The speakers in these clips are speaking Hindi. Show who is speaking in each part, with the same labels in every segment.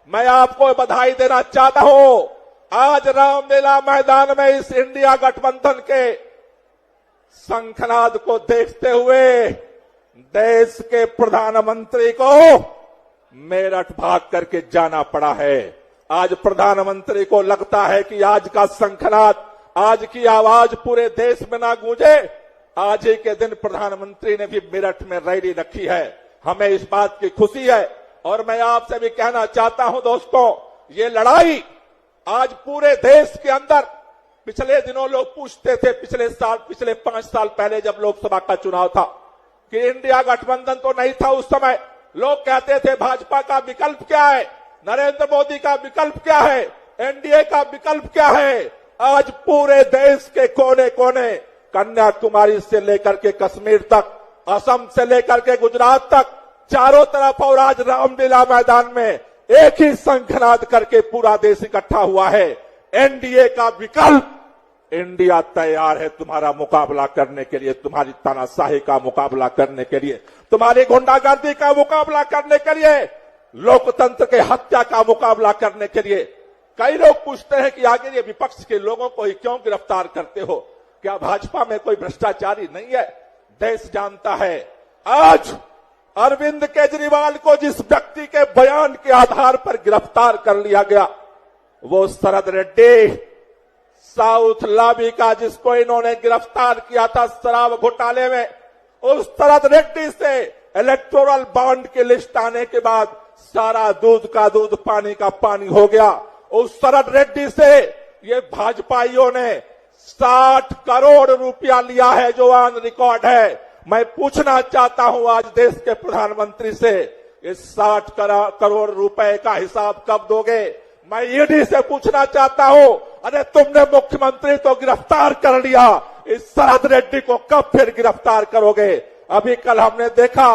Speaker 1: मैं आपको बधाई देना चाहता हूं। आज रामलीला मैदान में इस इंडिया गठबंधन के शंखनाद को देखते हुए देश के प्रधानमंत्री को मेरठ भाग करके जाना पड़ा है। आज प्रधानमंत्री को लगता है कि आज का शंखनाद, आज की आवाज पूरे देश में ना गूंजे। आज ही के दिन प्रधानमंत्री ने भी मेरठ में रैली रखी है। हमें इस बात की खुशी है और मैं आपसे भी कहना चाहता हूं दोस्तों, ये लड़ाई आज पूरे देश के अंदर, पिछले दिनों लोग पूछते थे, पिछले 5 साल पहले जब लोकसभा का चुनाव था कि इंडिया गठबंधन तो नहीं था उस समय, लोग कहते थे भाजपा का विकल्प क्या है, नरेंद्र मोदी का विकल्प क्या है, एनडीए का विकल्प क्या है। आज पूरे देश के कोने कोने, कन्याकुमारी से लेकर के कश्मीर तक, असम से लेकर के गुजरात तक, चारों तरफ और आज रामलीला मैदान में एक ही शंखनाद करके पूरा देश इकट्ठा हुआ है। एनडीए का विकल्प, इंडिया तैयार है तुम्हारा मुकाबला करने के लिए, तुम्हारी तानाशाही का मुकाबला करने के लिए, तुम्हारी गुंडागर्दी का मुकाबला करने के लिए, लोकतंत्र के हत्या का मुकाबला करने के लिए। कई लोग पूछते हैं कि आखिर ये विपक्ष के लोगों को ही क्यों गिरफ्तार करते हो, क्या भाजपा में कोई भ्रष्टाचारी नहीं है? देश जानता है आज अरविंद केजरीवाल को जिस व्यक्ति के बयान के आधार पर गिरफ्तार कर लिया गया, वो शरद रेड्डी, साउथ लॉबी का, जिसको इन्होंने गिरफ्तार किया था शराब घोटाले में, उस शरद रेड्डी से इलेक्टोरल बॉन्ड की लिस्ट आने के बाद सारा दूध का दूध, पानी का पानी हो गया। उस शरद रेड्डी से ये भाजपाइयों ने 60 करोड़ रुपया लिया है, जो ऑन रिकॉर्ड है। मैं पूछना चाहता हूं आज देश के प्रधानमंत्री से, इस 60 करोड़ रुपए का हिसाब कब दोगे? मैं ईडी से पूछना चाहता हूं, अरे तुमने मुख्यमंत्री तो गिरफ्तार कर लिया, इस शरद रेड्डी को कब फिर गिरफ्तार करोगे? अभी कल हमने देखा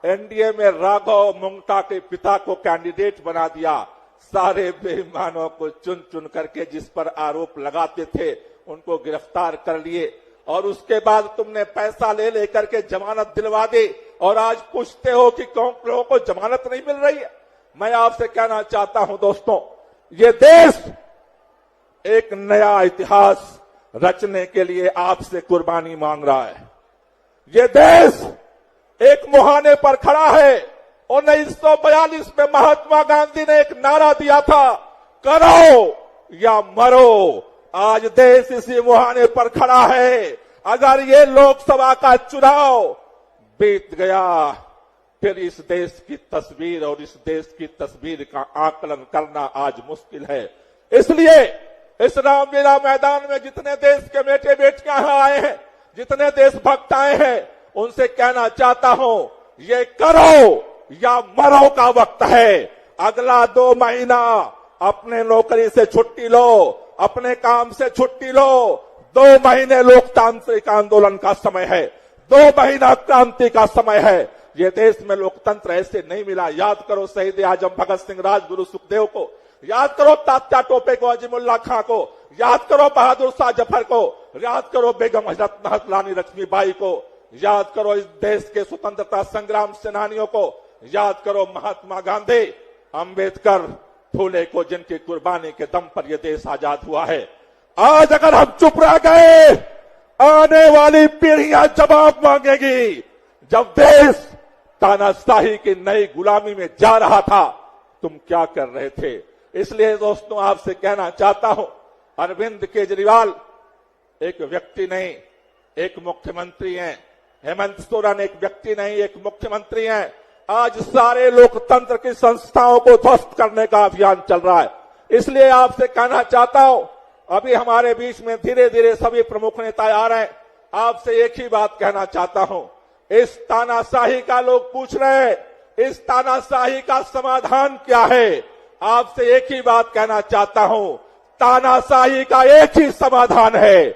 Speaker 1: एनडीए में राघव मुंगटा के पिता को कैंडिडेट बना दिया। सारे बेईमानों को चुन चुन करके जिस पर आरोप लगाते थे उनको गिरफ्तार कर लिए और उसके बाद तुमने पैसा ले लेकर के जमानत दिलवा दी और आज पूछते हो कि कौन लोगों को जमानत नहीं मिल रही है। मैं आपसे कहना चाहता हूं दोस्तों, ये देश एक नया इतिहास रचने के लिए आपसे कुर्बानी मांग रहा है। ये देश एक मुहाने पर खड़ा है। 1942 में महात्मा गांधी ने एक नारा दिया था, करो या मरो। आज देश इसी मुहाने पर खड़ा है। अगर ये लोकसभा का चुनाव बीत गया, फिर इस देश की तस्वीर और इस देश की तस्वीर का आकलन करना आज मुश्किल है। इसलिए इस रामलीला मैदान में जितने देश के बेटे बेटियां यहां आए हैं, जितने देशभक्त आए हैं, उनसे कहना चाहता हूं, ये करो या मरो का वक्त है। अगला 2 महीना अपने नौकरी से छुट्टी लो, अपने काम से छुट्टी लो। 2 महीने लोकतांत्रिक आंदोलन का समय है, 2 महीना क्रांति का समय है। ये देश में लोकतंत्र ऐसे नहीं मिला। याद करो शहीद आजम भगत सिंह, राजगुरु सुखदेव को, याद करो तात्या टोपे को, अजीमुल्ला खां को, याद करो बहादुर शाह जफर को, याद करो बेगम हजरत महत रानी लक्ष्मीबाई को, याद करो इस देश के स्वतंत्रता संग्राम सेनानियों को, याद करो महात्मा गांधी, अंबेडकर, फूले को, जिनकी कुर्बानी के दम पर यह देश आजाद हुआ है। आज अगर हम चुप रह गए, आने वाली पीढ़ियां जवाब मांगेगी। जब देश तानाशाही की नई गुलामी में जा रहा था, तुम क्या कर रहे थे? इसलिए दोस्तों आपसे कहना चाहता हूं, अरविंद केजरीवाल एक व्यक्ति नहीं, एक मुख्यमंत्री हैं। हेमंत सोरेन एक व्यक्ति नहीं, एक मुख्यमंत्री हैं। आज सारे लोकतंत्र की संस्थाओं को ध्वस्त करने का अभियान चल रहा है। इसलिए आपसे कहना चाहता हूं, अभी हमारे बीच में धीरे धीरे सभी प्रमुख नेता आ रहे हैं। आपसे एक ही बात कहना चाहता हूं, इस तानाशाही का लोग पूछ रहे हैं, इस तानाशाही का समाधान क्या है? आपसे एक ही बात कहना चाहता हूं, तानाशाही का एक ही समाधान है,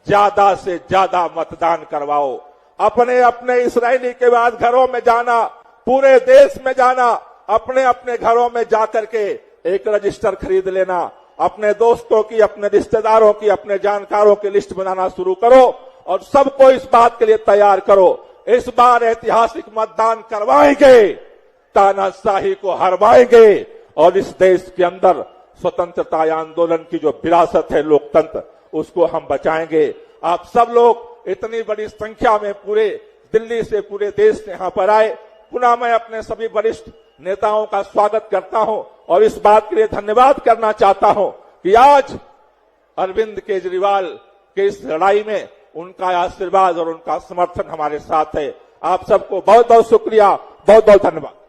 Speaker 1: ज्यादा से ज्यादा मतदान करवाओ। अपने अपने इस रैली के बाद घरों में जाना, पूरे देश में जाना, अपने अपने घरों में जाकर के एक रजिस्टर खरीद लेना, अपने दोस्तों की, अपने रिश्तेदारों की, अपने जानकारों की लिस्ट बनाना शुरू करो और सबको इस बात के लिए तैयार करो। इस बार ऐतिहासिक मतदान करवाएंगे, तानाशाही को हरवाएंगे और इस देश के अंदर स्वतंत्रता आंदोलन की जो विरासत है लोकतंत्र, उसको हम बचाएंगे। आप सब लोग इतनी बड़ी संख्या में पूरे दिल्ली से पूरे देश से यहां पर आए, पुनः मैं अपने सभी वरिष्ठ नेताओं का स्वागत करता हूं और इस बात के लिए धन्यवाद करना चाहता हूं कि आज अरविंद केजरीवाल के इस लड़ाई में उनका आशीर्वाद और उनका समर्थन हमारे साथ है। आप सबको बहुत बहुत शुक्रिया, बहुत बहुत धन्यवाद।